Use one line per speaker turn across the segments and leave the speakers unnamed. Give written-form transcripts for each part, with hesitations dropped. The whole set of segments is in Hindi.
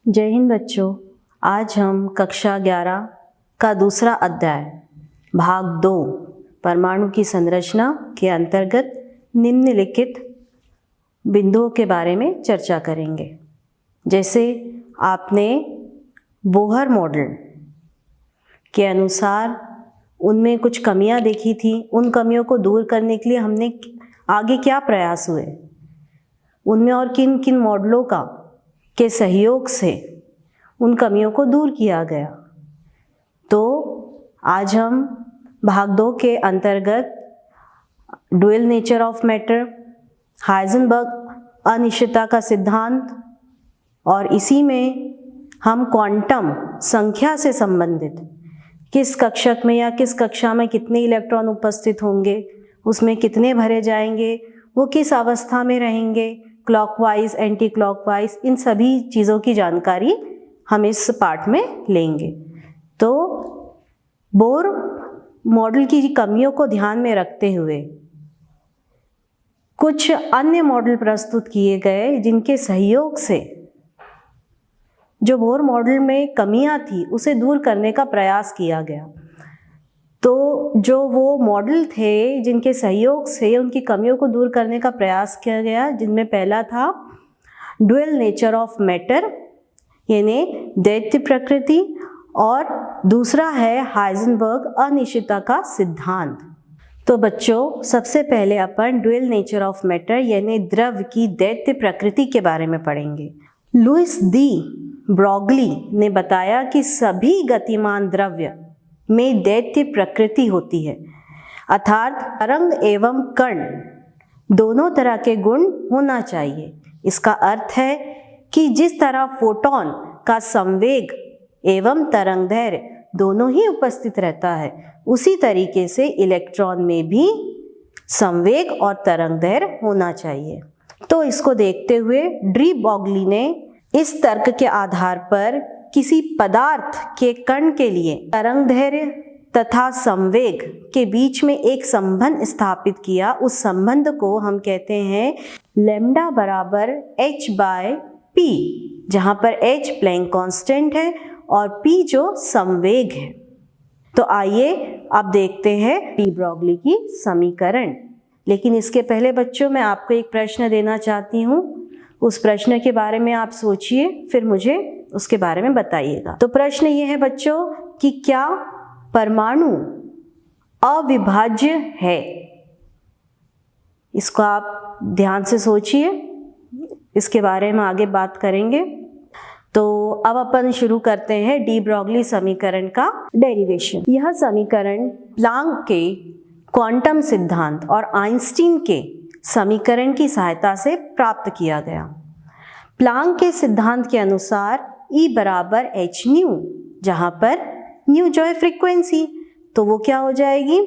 जय हिंद बच्चों। आज हम कक्षा 11 का दूसरा अध्याय भाग 2 परमाणु की संरचना के अंतर्गत निम्नलिखित बिंदुओं के बारे में चर्चा करेंगे। जैसे आपने बोहर मॉडल के अनुसार उनमें कुछ कमियां देखी थी, उन कमियों को दूर करने के लिए हमने आगे क्या प्रयास हुए, उनमें और किन किन मॉडलों के सहयोग से उन कमियों को दूर किया गया। तो आज हम भाग 2 के अंतर्गत dual nature of matter, Heisenberg अनिश्चितता का सिद्धांत और इसी में हम क्वांटम संख्या से संबंधित किस कक्षक में या किस कक्षा में कितने इलेक्ट्रॉन उपस्थित होंगे, उसमें कितने भरे जाएंगे, वो किस अवस्था में रहेंगे, क्लॉकवाइज एंटी क्लॉकवाइज, इन सभी चीज़ों की जानकारी हम इस पार्ट में लेंगे। तो बोर मॉडल की कमियों को ध्यान में रखते हुए कुछ अन्य मॉडल प्रस्तुत किए गए जिनके सहयोग से जो बोर मॉडल में कमियां थी उसे दूर करने का प्रयास किया गया। तो जो वो मॉडल थे जिनके सहयोग से उनकी कमियों को दूर करने का प्रयास किया गया, जिनमें पहला था ड्यूअल नेचर ऑफ मैटर यानी दैत्य प्रकृति, और दूसरा है हाइजेनबर्ग अनिश्चितता का सिद्धांत। तो बच्चों, सबसे पहले अपन ड्यूअल नेचर ऑफ मैटर यानी द्रव्य की दैत्य प्रकृति के बारे में पढ़ेंगे। लुईस डी ब्रॉगली ने बताया कि सभी गतिमान द्रव्य में दैत्य प्रकृति होती है, अर्थात तरंग एवं कण दोनों तरह के गुण होना चाहिए। इसका अर्थ है कि जिस तरह फोटोन का संवेग एवं तरंगदैर्घ्य दोनों ही उपस्थित रहता है, उसी तरीके से इलेक्ट्रॉन में भी संवेग और तरंगदैर्घ्य होना चाहिए। तो इसको देखते हुए डी ब्रॉगली ने इस तर्क के आधार पर किसी पदार्थ के कण के लिए तरंगदैर्घ्य तथा संवेग के बीच में एक संबंध स्थापित किया। उस संबंध को हम कहते हैं लैम्डा बराबर h/p, जहां पर h प्लैंक कांस्टेंट है और p जो संवेग है। तो आइए अब देखते हैं डी ब्रॉगली की समीकरण। लेकिन इसके पहले बच्चों, मैं आपको एक प्रश्न देना चाहती हूँ। उस प्रश्न के बारे में आप सोचिए, फिर मुझे उसके बारे में बताइएगा। तो प्रश्न ये है बच्चों कि क्या परमाणु अविभाज्य है? इसको आप ध्यान से सोचिए, इसके बारे में आगे बात करेंगे। तो अब अपन शुरू करते हैं डी ब्रॉगली समीकरण का डेरिवेशन। यह समीकरण प्लांक के क्वांटम सिद्धांत और आइंस्टीन के समीकरण की सहायता से प्राप्त किया गया। प्लांक के सिद्धांत के अनुसार E बराबर h न्यू, जहां पर न्यू जो है फ्रीक्वेंसी, तो वो क्या हो जाएगी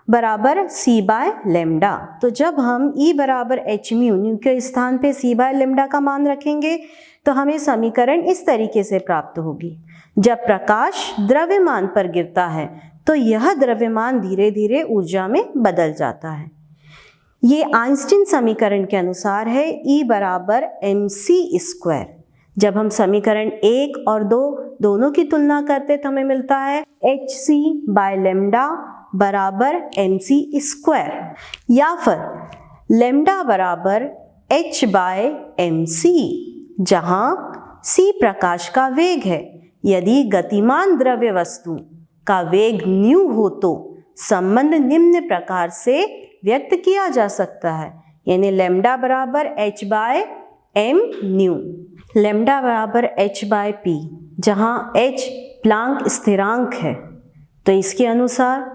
बराबर c/लैम्डा। तो जब हम E बराबर h न्यू के स्थान पे c/लैम्डा का मान रखेंगे तो हमें समीकरण इस तरीके से प्राप्त होगी। जब प्रकाश द्रव्यमान पर गिरता है तो यह द्रव्यमान धीरे धीरे ऊर्जा में बदल जाता है। ये आइंस्टीन समीकरण के अनुसार है E बराबर mc²। जब हम समीकरण 1 और 2 दोनों की तुलना करते तो हमें मिलता है hc/लैम्डा बराबर mc², या फिर लैम्डा बराबर h/mc, जहां c प्रकाश का वेग है। यदि गतिमान द्रव्य वस्तु का वेग न्यू हो तो संबंध निम्न प्रकार से व्यक्त किया जा सकता है, यानी लैम्डा बराबर h/m न्यू, लैम्डा बराबर h/p, जहां h प्लांक स्थिरांक है। तो इसके अनुसार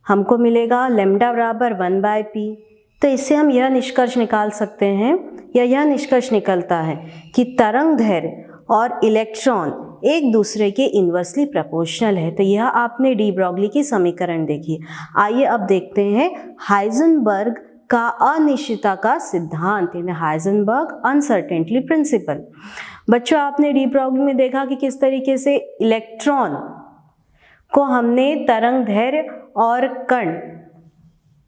हमको मिलेगा लैम्डा बराबर 1/p। तो इससे हम यह निष्कर्ष निकाल सकते हैं, या यह निष्कर्ष निकलता है कि तरंगदैर्घ्य और इलेक्ट्रॉन एक दूसरे के इन्वर्सली प्रोपोर्शनल है। तो यह आपने डी ब्रॉगली की समीकरण देखी। आइए अब देखते हैं हाइजेनबर्ग का अनिश्चितता का सिद्धांत, यानी हाइजेनबर्ग अनसर्टेनिटी प्रिंसिपल। बच्चों, आपने डी ब्रॉगली में देखा कि किस तरीके से इलेक्ट्रॉन को हमने तरंगदैर्घ्य और कण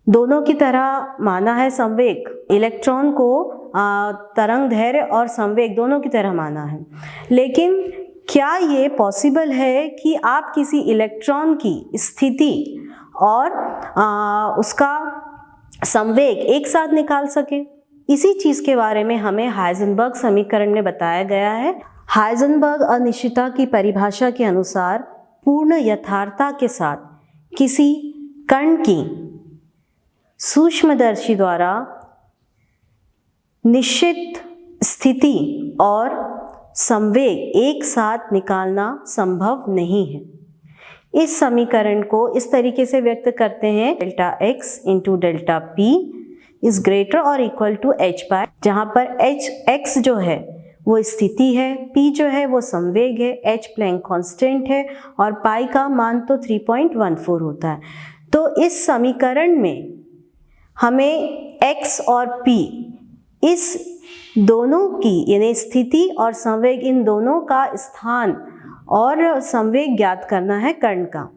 दोनों की तरह माना है संवेग। इलेक्ट्रॉन को तरंग दैर्घ्य और संवेग दोनों की तरह माना है। लेकिन क्या ये पॉसिबल है कि आप किसी इलेक्ट्रॉन की स्थिति और उसका संवेग एक साथ निकाल सकें? इसी चीज के बारे में हमें हाइजेनबर्ग समीकरण में बताया गया है। हाइजेनबर्ग अनिश्चितता की परिभाषा के अनुसार पूर्ण यथार्थता के साथ किसी कण की सूक्ष्मदर्शी द्वारा निश्चित स्थिति और संवेग एक साथ निकालना संभव नहीं है। इस समीकरण को इस तरीके से व्यक्त करते हैं, delta x into delta P is greater और इक्वल टू एच बाय, जहाँ पर एच एक्स जो है वो स्थिति है, पी जो है वो संवेग है, एच प्लैंक कांस्टेंट है और पाई का मान तो 3.14 होता है। तो इस समीकरण में हमें x और p इस दोनों की यानी स्थिति और संवेग इन दोनों का स्थान और संवेग ज्ञात करना है कण का।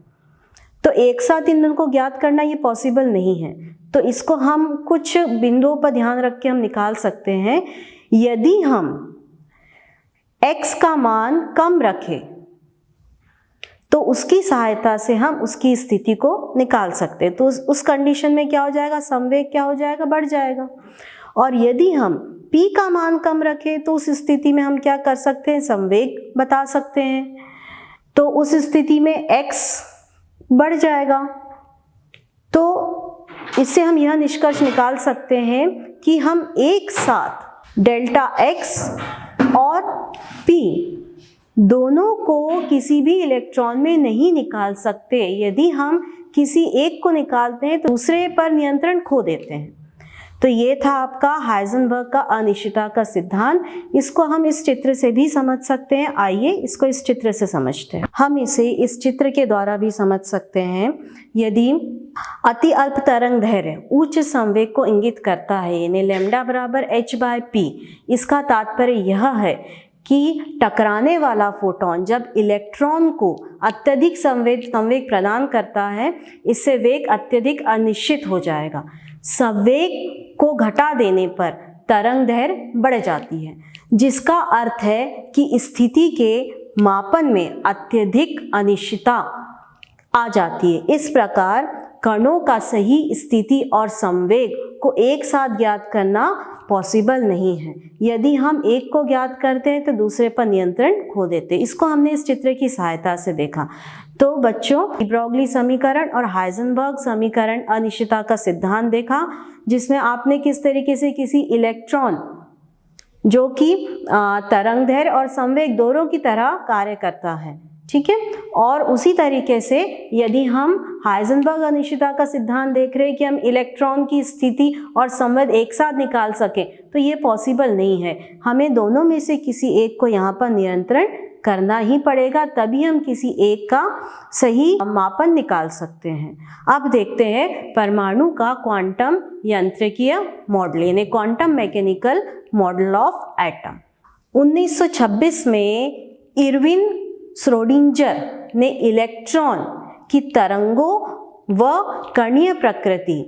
तो एक साथ इन दोनों को ज्ञात करना ये पॉसिबल नहीं है, तो इसको हम कुछ बिंदुओं पर ध्यान रख के हम निकाल सकते हैं। यदि हम x का मान कम रखें तो उसकी सहायता से हम उसकी स्थिति को निकाल सकते हैं। तो उस कंडीशन में क्या हो जाएगा, संवेग क्या हो जाएगा, बढ़ जाएगा। और यदि हम p का मान कम रखें तो उस स्थिति में हम क्या कर सकते हैं, संवेग बता सकते हैं। तो उस स्थिति में x बढ़ जाएगा। तो इससे हम यह निष्कर्ष निकाल सकते हैं कि हम एक साथ डेल्टा x और p दोनों को किसी भी इलेक्ट्रॉन में नहीं निकाल सकते। यदि हम किसी एक को निकालते हैं तो दूसरे पर नियंत्रण खो देते हैं। तो ये था आपका हाइजेनबर्ग का अनिश्चितता का सिद्धांत। इसको हम इस चित्र से भी समझ सकते हैं। आइए इसको इस चित्र से समझते हैं। हम इसे इस चित्र के द्वारा भी समझ सकते हैं। यदि अति अल्प तरंग दैर्घ्य उच्च संवेग को इंगित करता है, यानी लैम्डा बराबर h/p, इसका तात्पर्य यह है कि टकराने वाला फोटोन जब इलेक्ट्रॉन को अत्यधिक संवेग प्रदान करता है, इससे वेग अत्यधिक अनिश्चित हो जाएगा। संवेग को घटा देने पर तरंग दैर्घ्य बढ़ जाती है, जिसका अर्थ है कि स्थिति के मापन में अत्यधिक अनिश्चितता आ जाती है। इस प्रकार कणों का सही स्थिति और संवेग को एक साथ ज्ञात करना पॉसिबल नहीं है। यदि हम एक को ज्ञात करते हैं तो दूसरे पर नियंत्रण खो देते हैं। इसको हमने इस चित्र की सहायता से देखा। तो बच्चों, डी ब्रोगली समीकरण और हाइजेनबर्ग समीकरण अनिश्चितता का सिद्धांत देखा, जिसमें आपने किस तरीके से किसी इलेक्ट्रॉन जो कि तरंग दैर्घ्य और संवेग दोनों की तरह कार्य करता है, ठीक है। और उसी तरीके से यदि हम हाइजेनबर्ग अनिश्चितता का सिद्धांत देख रहे हैं कि हम इलेक्ट्रॉन की स्थिति और संवेग एक साथ निकाल सकें, तो ये पॉसिबल नहीं है। हमें दोनों में से किसी एक को यहाँ पर नियंत्रण करना ही पड़ेगा, तभी हम किसी एक का सही मापन निकाल सकते हैं। अब देखते हैं परमाणु का क्वांटम यांत्रिकीय मॉडल, यानी quantum mechanical model of atom. 1926 में इरविन श्रोडिंगर ने इलेक्ट्रॉन की तरंगों व कणीय प्रकृति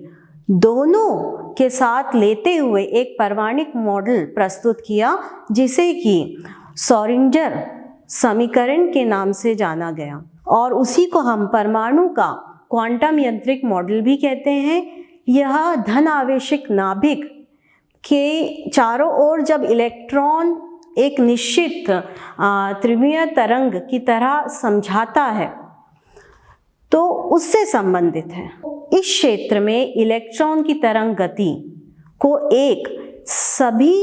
दोनों के साथ लेते हुए एक परमाणिक मॉडल प्रस्तुत किया, जिसे कि श्रोडिंगर समीकरण के नाम से जाना गया, और उसी को हम परमाणु का क्वांटम यांत्रिक मॉडल भी कहते हैं। यह धन आवेशित नाभिक के चारों ओर जब इलेक्ट्रॉन एक निश्चित त्रिमीय तरंग की तरह समझाता है तो उससे संबंधित है। इस क्षेत्र में इलेक्ट्रॉन की तरंग गति को एक सभी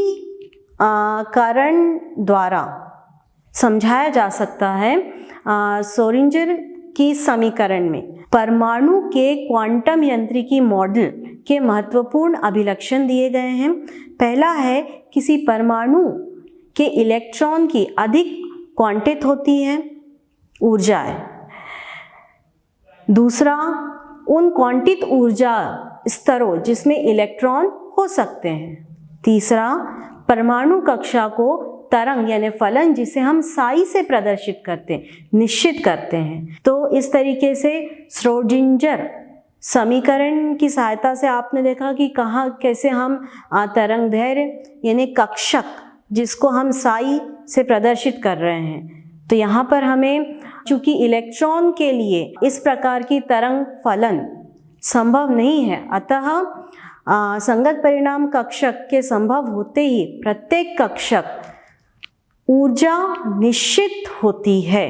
कारण द्वारा समझाया जा सकता है। श्रोडिंगर की समीकरण में परमाणु के क्वांटम यांत्रिकी मॉडल के महत्वपूर्ण अभिलक्षण दिए गए हैं। पहला है, किसी परमाणु के इलेक्ट्रॉन की अधिक क्वांटित होती है ऊर्जाएं। दूसरा, उन क्वांटित ऊर्जा स्तरों जिसमें इलेक्ट्रॉन हो सकते हैं। तीसरा, परमाणु कक्षा को तरंग यानी फलन, जिसे हम साई से प्रदर्शित करते निश्चित करते हैं। तो इस तरीके से श्रोडिंगर समीकरण की सहायता से आपने देखा कि कहाँ कैसे हम तरंगदैर्घ्य यानी कक्षक जिसको हम साई से प्रदर्शित कर रहे हैं, तो यहाँ पर हमें चूंकि इलेक्ट्रॉन के लिए इस प्रकार की तरंग फलन संभव नहीं है, अतः संगत परिणाम कक्षक के संभव होते ही प्रत्येक कक्षक ऊर्जा निश्चित होती है।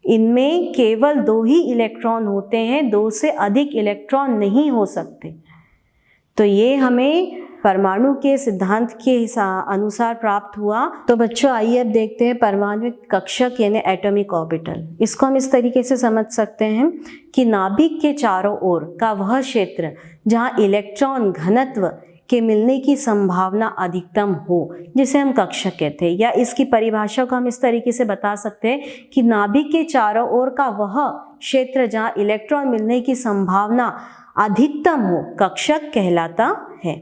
इनमें केवल 2 ही इलेक्ट्रॉन होते हैं, 2 से अधिक इलेक्ट्रॉन नहीं हो सकते। तो ये हमें परमाणु के सिद्धांत के अनुसार प्राप्त हुआ। तो बच्चों आइए अब देखते हैं परमाणुक कक्षक यानी एटॉमिक ऑर्बिटल। इसको हम इस तरीके से समझ सकते हैं कि नाभिक के चारों ओर का वह क्षेत्र जहाँ इलेक्ट्रॉन घनत्व के मिलने की संभावना अधिकतम हो, जिसे हम कक्षक कहते हैं, या इसकी परिभाषा को हम इस तरीके से बता सकते हैं कि नाभिक के चारों ओर का वह क्षेत्र जहाँ इलेक्ट्रॉन मिलने की संभावना अधिकतम हो, कक्षक कहलाता है।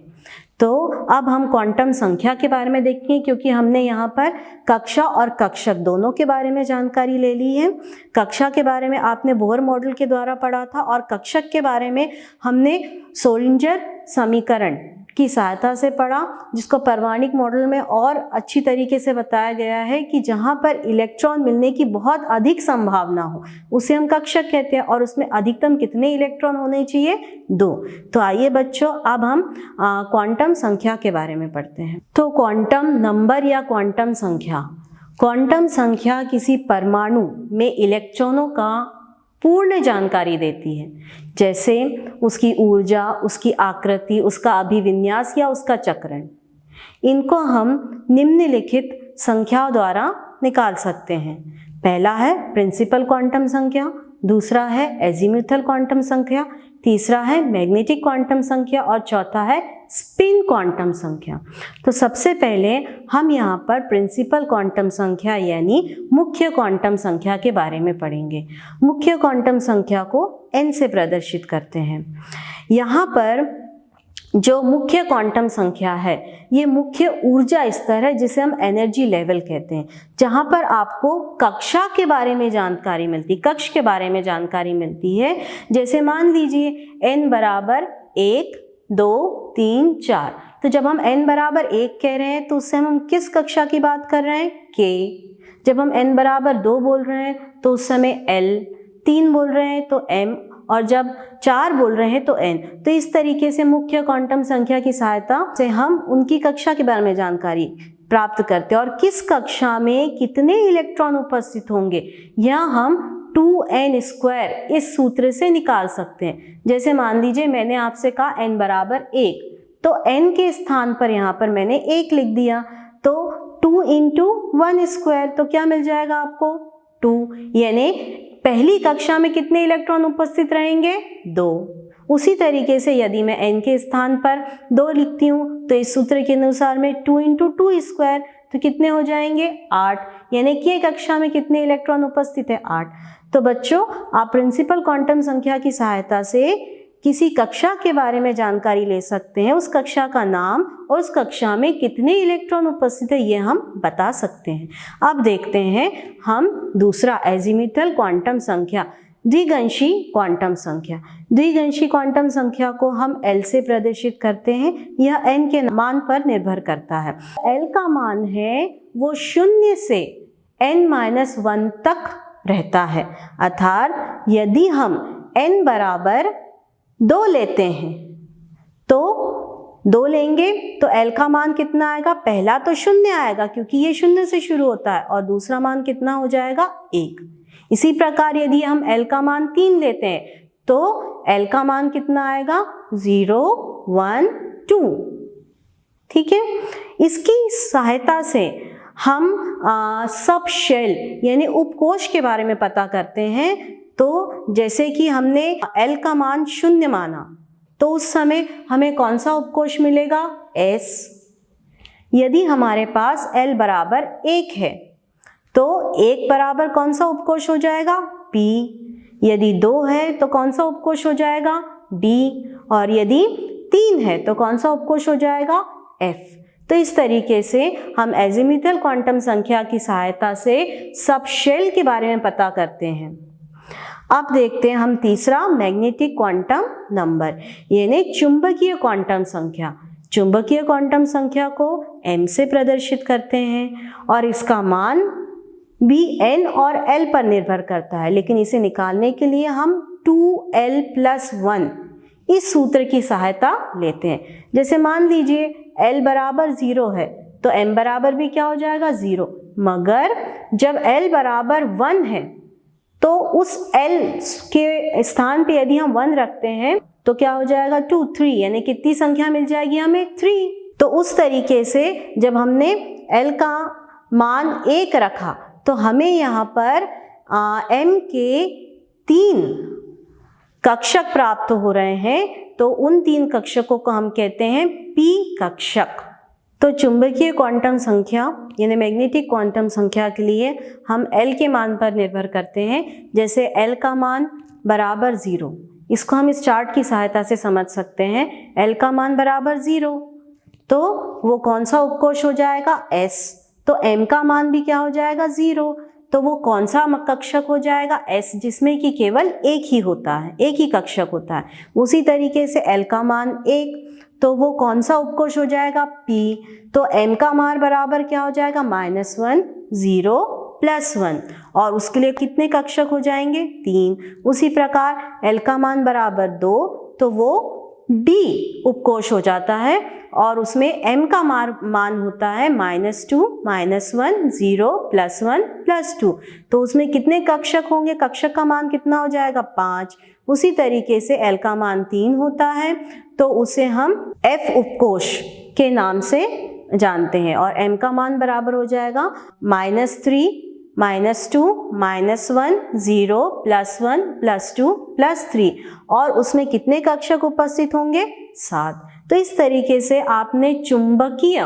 तो अब हम क्वांटम संख्या के बारे में देखेंगे, क्योंकि हमने यहाँ पर कक्षा और कक्षक दोनों के बारे में जानकारी ले ली है। कक्षा के बारे में आपने बोहर मॉडल के द्वारा पढ़ा था और कक्षक के बारे में हमने श्रोडिंगर समीकरण की सहायता से पढ़ा, जिसको परमाणिक मॉडल में और अच्छी तरीके से बताया गया है कि जहाँ पर इलेक्ट्रॉन मिलने की बहुत अधिक संभावना हो उसे हम कक्षक कहते हैं, और उसमें अधिकतम कितने इलेक्ट्रॉन होने चाहिए? 2। तो आइए बच्चों अब हम क्वांटम संख्या के बारे में पढ़ते हैं। तो क्वांटम नंबर या क्वांटम संख्या किसी परमाणु में इलेक्ट्रॉनों का पूर्ण जानकारी देती है, जैसे उसकी ऊर्जा, उसकी आकृति, उसका अभिविन्यास या उसका चक्रण। इनको हम निम्नलिखित संख्याओं द्वारा निकाल सकते हैं। पहला है प्रिंसिपल क्वांटम संख्या, दूसरा है एजीम्यूथल क्वांटम संख्या, तीसरा है मैग्नेटिक क्वांटम संख्या और चौथा है स्पिन क्वांटम संख्या। तो सबसे पहले हम यहाँ पर प्रिंसिपल क्वांटम संख्या यानी मुख्य क्वांटम संख्या के बारे में पढ़ेंगे। मुख्य क्वांटम संख्या को n से प्रदर्शित करते हैं। यहाँ पर जो मुख्य क्वांटम संख्या है ये मुख्य ऊर्जा स्तर है, जिसे हम एनर्जी लेवल कहते हैं, जहाँ पर आपको कक्षा के बारे में जानकारी मिलती, कक्ष के बारे में जानकारी मिलती है। जैसे मान लीजिए n बराबर 1, 2, 3, 4, तो जब हम n बराबर 1 कह रहे हैं तो उससे हम किस कक्षा की बात कर रहे हैं? K। जब हम n बराबर 2 बोल रहे हैं तो उस समय L, 3 बोल रहे हैं तो M, और जब 4 बोल रहे हैं तो n। तो इस तरीके से मुख्य क्वांटम संख्या की सहायता से हम उनकी कक्षा के बारे में जानकारी प्राप्त करते हैं, और किस कक्षा में कितने इलेक्ट्रॉन उपस्थित होंगे यह हम 2n² इस सूत्र से निकाल सकते हैं। जैसे मान लीजिए मैंने आपसे कहा n बराबर 1, तो n के स्थान पर यहाँ पर मैंने 1 लिख दिया, तो 2 × 1², तो क्या मिल जाएगा आपको? 2। यानी पहली कक्षा में कितने इलेक्ट्रॉन उपस्थित रहेंगे? 2। उसी तरीके से यदि मैं n के स्थान पर 2 लिखती हूँ तो इस सूत्र के अनुसार में 2 × 2² तो कितने हो जाएंगे? 8। यानी कि कक्षा में कितने इलेक्ट्रॉन उपस्थित है? 8। तो बच्चों आप प्रिंसिपल क्वांटम संख्या की सहायता से किसी कक्षा के बारे में जानकारी ले सकते हैं, उस कक्षा का नाम और उस कक्षा में कितने इलेक्ट्रॉन उपस्थित है ये हम बता सकते हैं। अब देखते हैं हम दूसरा एजीम्यूथल क्वांटम संख्या, द्विगंशी क्वांटम संख्या। द्विगंशी क्वांटम संख्या को हम L से प्रदर्शित करते हैं। यह n के मान पर निर्भर करता है। L का मान है वो 0 से n-1 तक रहता है, अर्थात यदि हम n बराबर 2 लेते हैं तो 2 लेंगे तो L का मान कितना आएगा? पहला तो 0 आएगा क्योंकि ये 0 से शुरू होता है, और दूसरा मान कितना हो जाएगा? 1। इसी प्रकार यदि हम L का मान 3 लेते हैं तो L का मान कितना आएगा? 0, 1, 2। ठीक है। इसकी सहायता से हम सब शेल यानी उपकोष के बारे में पता करते हैं। तो जैसे कि हमने L का मान 0 माना तो उस समय हमें कौन सा उपकोष मिलेगा? S। यदि हमारे पास L बराबर 1 है तो 1 बराबर कौन सा उपकोष हो जाएगा? P। यदि 2 है तो कौन सा उपकोष हो जाएगा? D। और यदि 3 है तो कौन सा उपकोष हो जाएगा? F। तो इस तरीके से हम एजीम्यूथल क्वांटम संख्या की सहायता से सब शेल के बारे में पता करते हैं। अब देखते हैं हम तीसरा मैग्नेटिक क्वांटम नंबर यानी चुंबकीय क्वांटम संख्या। चुंबकीय क्वांटम संख्या को m से प्रदर्शित करते हैं और इसका मान भी n और l पर निर्भर करता है, लेकिन इसे निकालने के लिए हम 2l+1 इस सूत्र की सहायता लेते हैं। जैसे मान लीजिए l बराबर 0 है तो m बराबर भी क्या हो जाएगा 0, मगर जब l बराबर 1 है तो उस l के स्थान पे यदि हम 1 रखते हैं तो क्या हो जाएगा 2 3, यानी कितनी संख्या मिल जाएगी हमें 3। तो उस तरीके से जब हमने l का मान 1 रखा तो हमें यहाँ पर m के 3 कक्षक प्राप्त हो रहे हैं, तो उन 3 कक्षकों को हम कहते हैं p कक्षक। तो चुंबकीय क्वांटम संख्या यानी मैग्नेटिक क्वांटम संख्या के लिए हम L के मान पर निर्भर करते हैं। जैसे L का मान बराबर 0, इसको हम इस चार्ट की सहायता से समझ सकते हैं। L का मान बराबर 0 तो वो कौन सा उपकोष हो जाएगा S, तो M का मान भी क्या हो जाएगा 0, तो वो कौन सा कक्षक हो जाएगा S, जिसमें कि केवल एक ही होता है, एक ही कक्षक होता है। उसी तरीके से L का मान 1, तो वो कौन सा उपकोष हो जाएगा P, तो M का मान बराबर क्या हो जाएगा -1 0 +1, और उसके लिए कितने कक्षक हो जाएंगे 3। उसी प्रकार L का मान बराबर 2 तो वो D उपकोष हो जाता है और उसमें M का मान होता है -2 -1 0 +1 +2, तो उसमें कितने कक्षक होंगे, कक्षक का मान कितना हो जाएगा 5। उसी तरीके से L का मान 3 होता है तो उसे हम F उपकोष के नाम से जानते हैं, और M का मान बराबर हो जाएगा -3 -2 -1 0 +1 +2 +3, और उसमें कितने कक्षक उपस्थित होंगे 7। तो इस तरीके से आपने चुंबकीय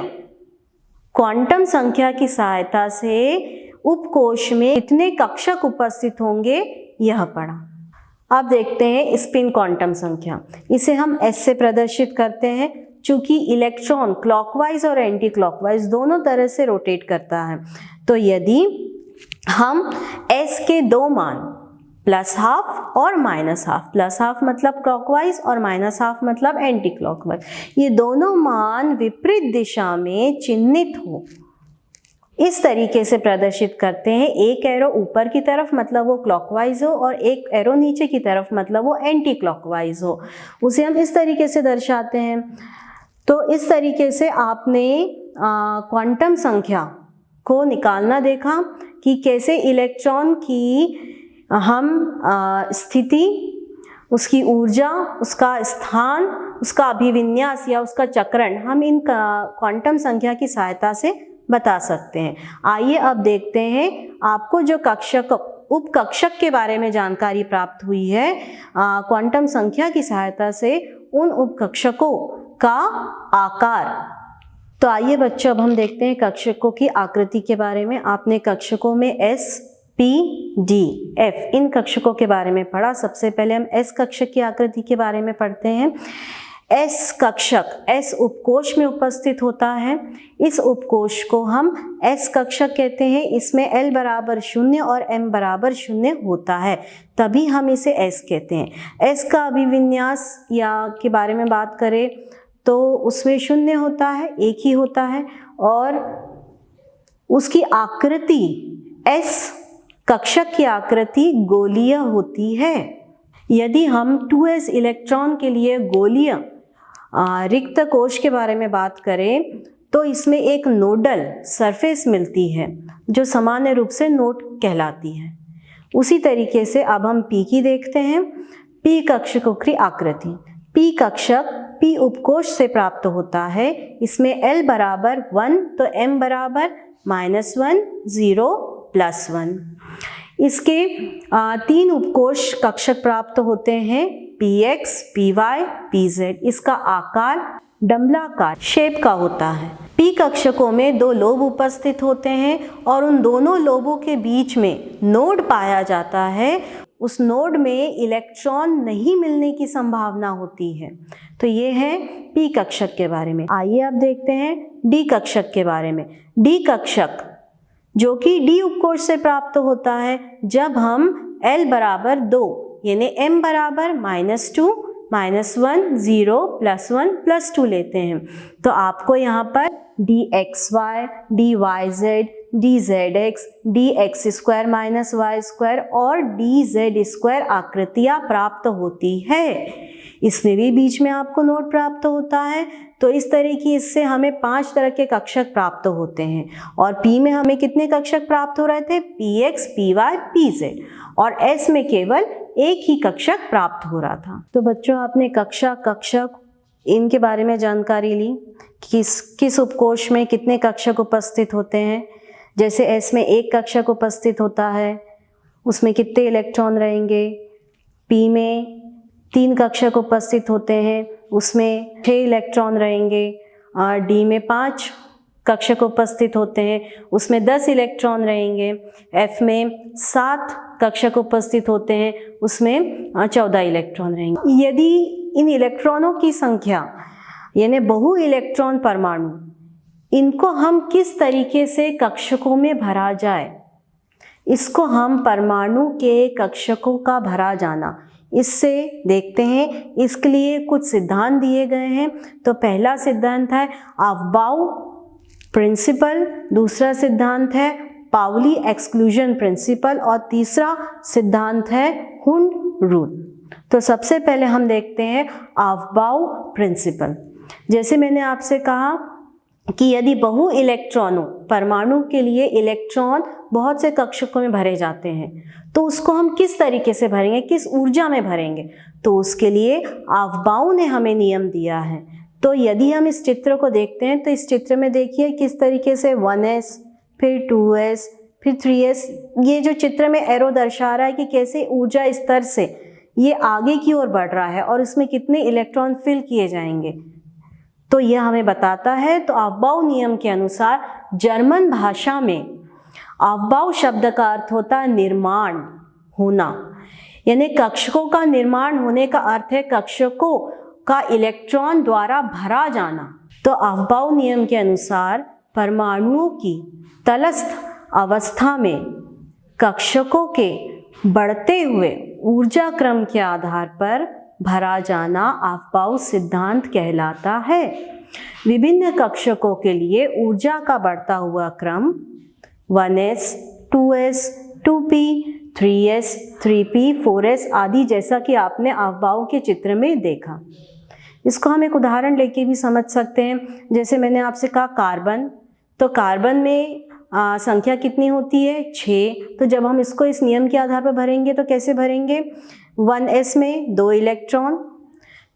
क्वांटम संख्या की सहायता से उपकोष में कितने कक्षक उपस्थित होंगे यह पढ़ा। अब देखते हैं स्पिन क्वांटम संख्या। इसे हम S से प्रदर्शित करते हैं। चूंकि इलेक्ट्रॉन क्लॉकवाइज और एंटी क्लॉकवाइज दोनों तरह से रोटेट करता है, तो यदि हम S के 2 मान +½ और -½ +½ मतलब क्लॉकवाइज और -½ मतलब एंटी क्लॉकवाइज, ये दोनों मान विपरीत दिशा में चिन्हित हो, इस तरीके से प्रदर्शित करते हैं। एक एरो ऊपर की तरफ मतलब वो क्लॉकवाइज हो और एक एरो नीचे की तरफ मतलब वो एंटी क्लॉकवाइज हो, उसे हम इस तरीके से दर्शाते हैं। तो इस तरीके से आपने क्वांटम संख्या को निकालना देखा कि कैसे इलेक्ट्रॉन की हम स्थिति, उसकी ऊर्जा, उसका स्थान, उसका अभिविन्यास या उसका चक्रण हम इन क्वांटम संख्या की सहायता से बता सकते हैं। आइए अब देखते हैं आपको जो कक्षक उपकक्षक के बारे में जानकारी प्राप्त हुई है क्वांटम संख्या की सहायता से, उन उपकक्षकों का आकार। तो आइए बच्चों अब हम देखते हैं कक्षकों की आकृति के बारे में। आपने कक्षकों में S, P, D, F इन कक्षकों के बारे में पढ़ा। सबसे पहले हम S कक्षक की आकृति के बारे में पढ़ते हैं। S कक्षक S उपकोष में उपस्थित होता है। इस उपकोष को हम S कक्षक कहते हैं। इसमें L बराबर 0 और M बराबर 0 होता है, तभी हम इसे S कहते हैं। S का अभिविन्यास या के बारे में बात करें तो उसमें 0 होता है, एक ही होता है, और उसकी आकृति S कक्षक की आकृति गोलीय होती है। यदि हम 2s इलेक्ट्रॉन के लिए गोलीय रिक्त कोश के बारे में बात करें तो इसमें एक नोडल सरफेस मिलती है जो सामान्य रूप से नोड कहलाती है। उसी तरीके से अब हम P की देखते हैं। P कक्षकों की आकृति। P कक्षक P उपकोष से प्राप्त होता है। इसमें L बराबर 1 तो M बराबर -1 0 +1। इसके 3 उपकोष कक्षक प्राप्त होते हैं, Px, Py, Pz। इसका आकार डंबलाकार शेप का होता है। P कक्षकों में 2 लोब उपस्थित होते हैं और उन दोनों लोबों के बीच में नोड पाया जाता है। उस नोड में इलेक्ट्रॉन नहीं मिलने की संभावना होती है। तो ये है P कक्षक के बारे में। आइए अब देखते हैं D कक्षक के बारे में। D कक्षक जो कि D उपकोष से प्राप्त होता है। जब हम L बराबर 2 यानी m बराबर -2 -1 0 +1 +2 लेते हैं तो आपको यहाँ पर dxy, dyz, dzx, dx² - y² और dz² आकृतियाँ प्राप्त होती है। इसमें भी बीच में आपको नोट प्राप्त होता है। तो इस तरह की इससे हमें 5 तरह के कक्षक प्राप्त होते हैं और P में हमें कितने कक्षक प्राप्त हो रहे थे? px, py, pz और S में केवल एक ही कक्षक प्राप्त हो रहा था। तो बच्चों आपने कक्षक इनके बारे में जानकारी ली, किस उपकोष में कितने कक्षक उपस्थित होते हैं। जैसे S में एक कक्षक उपस्थित होता है, उसमें कितने इलेक्ट्रॉन रहेंगे। P में 3 कक्षक उपस्थित होते हैं, उसमें 6 इलेक्ट्रॉन रहेंगे। और D में 5 कक्षक उपस्थित होते हैं, उसमें 10 इलेक्ट्रॉन रहेंगे। F में 7 कक्षक उपस्थित होते हैं, उसमें 14 इलेक्ट्रॉन रहेंगे। यदि इन इलेक्ट्रॉनों की संख्या यानी बहु इलेक्ट्रॉन परमाणु, इनको हम किस तरीके से कक्षकों में भरा जाए, इसको हम परमाणु के कक्षकों का भरा जाना इससे देखते हैं। इसके लिए कुछ सिद्धांत दिए गए हैं। तो पहला सिद्धांत है अफबाउ प्रिंसिपल, दूसरा सिद्धांत है पाउली एक्सक्लूजन प्रिंसिपल और तीसरा सिद्धांत है हुंड रूल। तो सबसे पहले हम देखते हैं अफबाउ प्रिंसिपल। जैसे मैंने आपसे कहा कि यदि बहु इलेक्ट्रॉनों परमाणु के लिए इलेक्ट्रॉन बहुत से कक्षकों में भरे जाते हैं तो उसको हम किस तरीके से भरेंगे, किस ऊर्जा में भरेंगे, तो उसके लिए अफबाउ ने हमें नियम दिया है। तो यदि हम इस चित्र को देखते हैं तो इस चित्र में देखिए किस तरीके से 1s, फिर 2s, फिर 3s, ये जो चित्र में एरो दर्शा रहा है कि कैसे ऊर्जा स्तर से ये आगे की ओर बढ़ रहा है और इसमें कितने इलेक्ट्रॉन फिल किए जाएंगे, तो यह हमें बताता है। तो अफबाउ नियम के अनुसार जर्मन भाषा में अफबाउ शब्द का अर्थ होता है निर्माण होना, यानी कक्षकों का निर्माण होने का अर्थ है कक्षकों का इलेक्ट्रॉन द्वारा भरा जाना। तो अफबाउ नियम के अनुसार परमाणुओं की तटस्थ अवस्था में कक्षकों के बढ़ते हुए ऊर्जा क्रम के आधार पर भरा जाना अफबाउ सिद्धांत कहलाता है। विभिन्न कक्षकों के लिए ऊर्जा का बढ़ता हुआ क्रम 1s, 2s, 2p, 3s, 3p, 4s आदि जैसा कि आपने अफबाउ के चित्र में देखा। इसको हम एक उदाहरण लेके भी समझ सकते हैं। जैसे मैंने आपसे कहा कार्बन, तो कार्बन में संख्या कितनी होती है? 6। तो जब हम इसको इस नियम के आधार पर भरेंगे तो कैसे भरेंगे? 1s में 2 इलेक्ट्रॉन,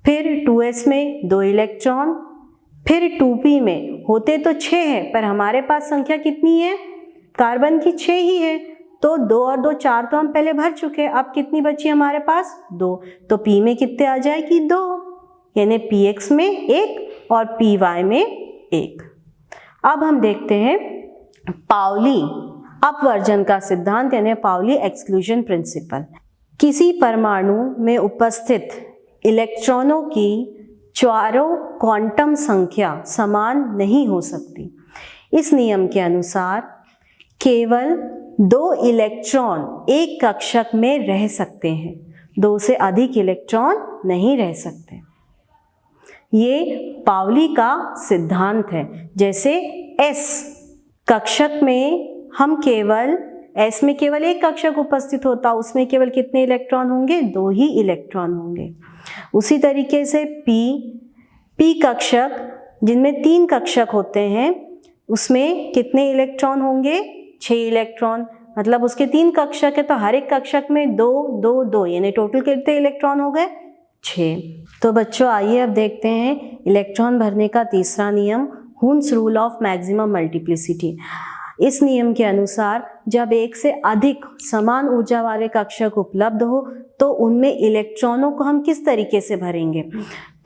फिर 2s में 2 इलेक्ट्रॉन, फिर 2p में होते तो 6 है पर हमारे पास संख्या कितनी है? कार्बन की 6 ही है। तो 2 और 2 4 तो हम पहले भर चुके हैं। अब कितनी बची हमारे पास? 2। तो p में कितने आ जाएगी? 2, यानी px में 1 और py में 1। अब हम देखते हैं पाउली अपवर्जन का सिद्धांत यानी पाउली एक्सक्लूजन प्रिंसिपल। किसी परमाणु में उपस्थित इलेक्ट्रॉनों की चारों क्वांटम संख्या समान नहीं हो सकती। इस नियम के अनुसार केवल 2 इलेक्ट्रॉन एक कक्षक में रह सकते हैं, 2 से अधिक इलेक्ट्रॉन नहीं रह सकते। ये पाउली का सिद्धांत है। जैसे S कक्षक में हम केवल S में केवल एक कक्षक उपस्थित होता, उसमें केवल कितने इलेक्ट्रॉन होंगे? 2 ही इलेक्ट्रॉन होंगे। उसी तरीके से P कक्षक जिनमें 3 कक्षक होते हैं उसमें कितने इलेक्ट्रॉन होंगे? 6 इलेक्ट्रॉन। मतलब उसके 3 कक्षक है तो हर एक कक्षक में 2 2 2 यानी टोटल कितने इलेक्ट्रॉन हो गए? 6। तो बच्चों आइए अब देखते हैं इलेक्ट्रॉन भरने का तीसरा नियम, Hund's rule of maximum multiplicity. इस नियम के अनुसार जब एक से अधिक समान ऊर्जा वाले कक्षक उपलब्ध हो तो उनमें इलेक्ट्रॉनों को हम किस तरीके से भरेंगे?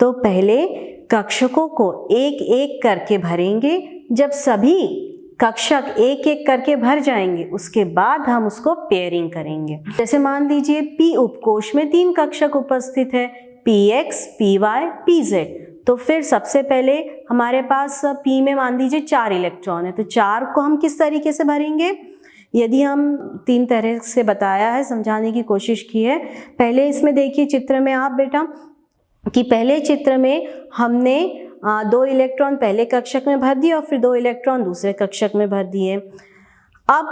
तो पहले कक्षकों को एक एक करके भरेंगे। जब सभी कक्षक एक एक करके भर जाएंगे उसके बाद हम उसको पेयरिंग करेंगे। जैसे मान लीजिए P उपकोष में 3 कक्षक उपस्थित है, px, py, pz। तो फिर सबसे पहले हमारे पास P में मान लीजिए 4 इलेक्ट्रॉन है, तो 4 को हम किस तरीके से भरेंगे? यदि हम 3 तरह से बताया है, समझाने की कोशिश की है। पहले इसमें देखिए चित्र में आप बेटा कि पहले चित्र में हमने 2 इलेक्ट्रॉन पहले कक्षक में भर दिए और फिर 2 इलेक्ट्रॉन दूसरे कक्षक में भर दिए। अब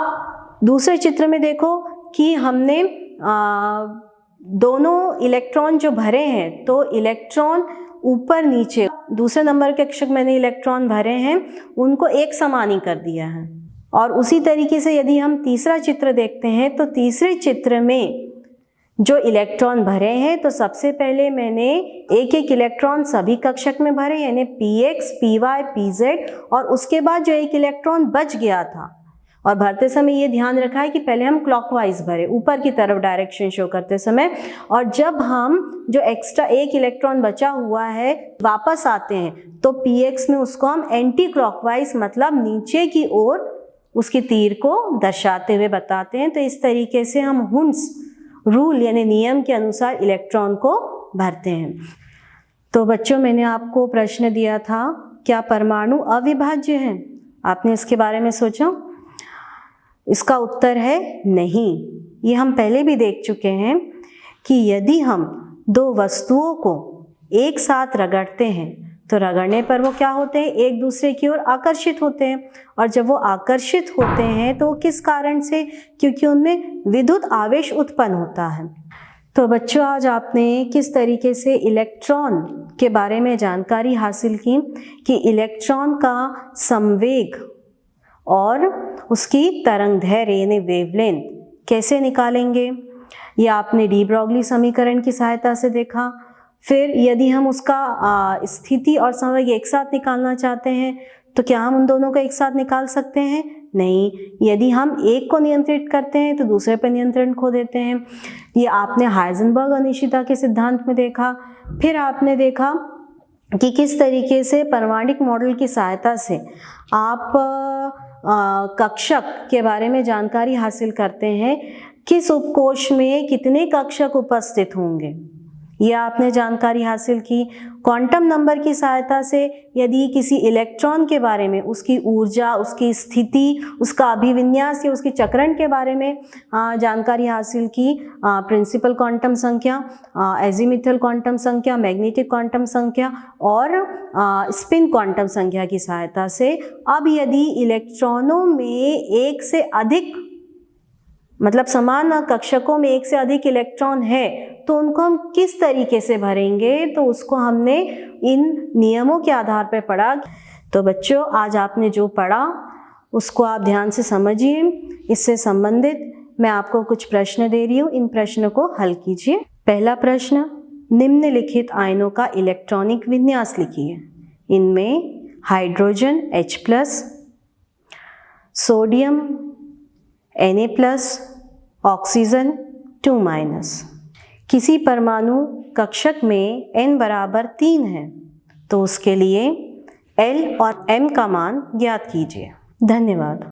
दूसरे चित्र में देखो कि हमने दोनों इलेक्ट्रॉन जो भरे हैं, तो इलेक्ट्रॉन ऊपर नीचे दूसरे नंबर के कक्षक मैंने इलेक्ट्रॉन भरे हैं, उनको एक समान ही कर दिया है। और उसी तरीके से यदि हम तीसरा चित्र देखते हैं तो तीसरे चित्र में जो इलेक्ट्रॉन भरे हैं, तो सबसे पहले मैंने एक एक इलेक्ट्रॉन सभी कक्षक में भरे, यानी px, py, pz, और उसके बाद जो एक इलेक्ट्रॉन बच गया था, और भरते समय ये ध्यान रखा है कि पहले हम क्लॉकवाइज भरे, ऊपर की तरफ डायरेक्शन शो करते समय, और जब हम जो एक्स्ट्रा एक इलेक्ट्रॉन बचा हुआ है वापस आते हैं तो px में उसको हम एंटी क्लॉकवाइज मतलब नीचे की ओर उसकी तीर को दर्शाते हुए बताते हैं। तो इस तरीके से हम हुंस रूल यानी नियम के अनुसार इलेक्ट्रॉन को भरते हैं। तो बच्चों, मैंने आपको प्रश्न दिया था, क्या परमाणु अविभाज्य हैं? आपने इसके बारे में सोचा? इसका उत्तर है नहीं। ये हम पहले भी देख चुके हैं कि यदि हम 2 वस्तुओं को एक साथ रगड़ते हैं तो रगड़ने पर वो क्या होते हैं, एक दूसरे की ओर आकर्षित होते हैं। और जब वो आकर्षित होते हैं तो किस कारण से? क्योंकि उनमें विद्युत आवेश उत्पन्न होता है। तो बच्चों, आज आपने किस तरीके से इलेक्ट्रॉन के बारे में जानकारी हासिल की कि इलेक्ट्रॉन का संवेग और उसकी तरंगदैर्घ्य यानी वेवलेंथ कैसे निकालेंगे, ये आपने डी ब्रॉगली समीकरण की सहायता से देखा। फिर यदि हम उसका स्थिति और संवेग एक साथ निकालना चाहते हैं तो क्या हम उन दोनों को एक साथ निकाल सकते हैं? नहीं। यदि हम एक को नियंत्रित करते हैं तो दूसरे पर नियंत्रण खो देते हैं। ये आपने हाइजेनबर्ग अनिश्चितता के सिद्धांत में देखा। फिर आपने देखा कि किस तरीके से परमाणिक मॉडल की सहायता से आप कक्षक के बारे में जानकारी हासिल करते हैं, किस उपकोष में कितने कक्षक उपस्थित होंगे, यह आपने जानकारी हासिल की। क्वांटम नंबर की सहायता से यदि किसी इलेक्ट्रॉन के बारे में, उसकी ऊर्जा, उसकी स्थिति, उसका अभिविन्यास या उसकी चक्रण के बारे में जानकारी हासिल की। प्रिंसिपल क्वांटम संख्या, एजीमिथल क्वांटम संख्या, मैग्नेटिक क्वांटम संख्या और स्पिन क्वांटम संख्या की सहायता से। अब यदि इलेक्ट्रॉनों में एक से अधिक मतलब समान कक्षकों में एक से अधिक इलेक्ट्रॉन है तो उनको हम किस तरीके से भरेंगे, तो उसको हमने इन नियमों के आधार पर पढ़ा। तो बच्चों, आज आपने जो पढ़ा उसको आप ध्यान से समझिए। इससे संबंधित मैं आपको कुछ प्रश्न दे रही हूँ, इन प्रश्नों को हल कीजिए। पहला प्रश्न, निम्नलिखित आयनों का इलेक्ट्रॉनिक विन्यास लिखिए। इनमें hydrogen H+, sodium Na+, oxygen 2-। किसी परमाणु कक्षक में n बराबर 3 है तो उसके लिए L और M का मान ज्ञात कीजिए। धन्यवाद।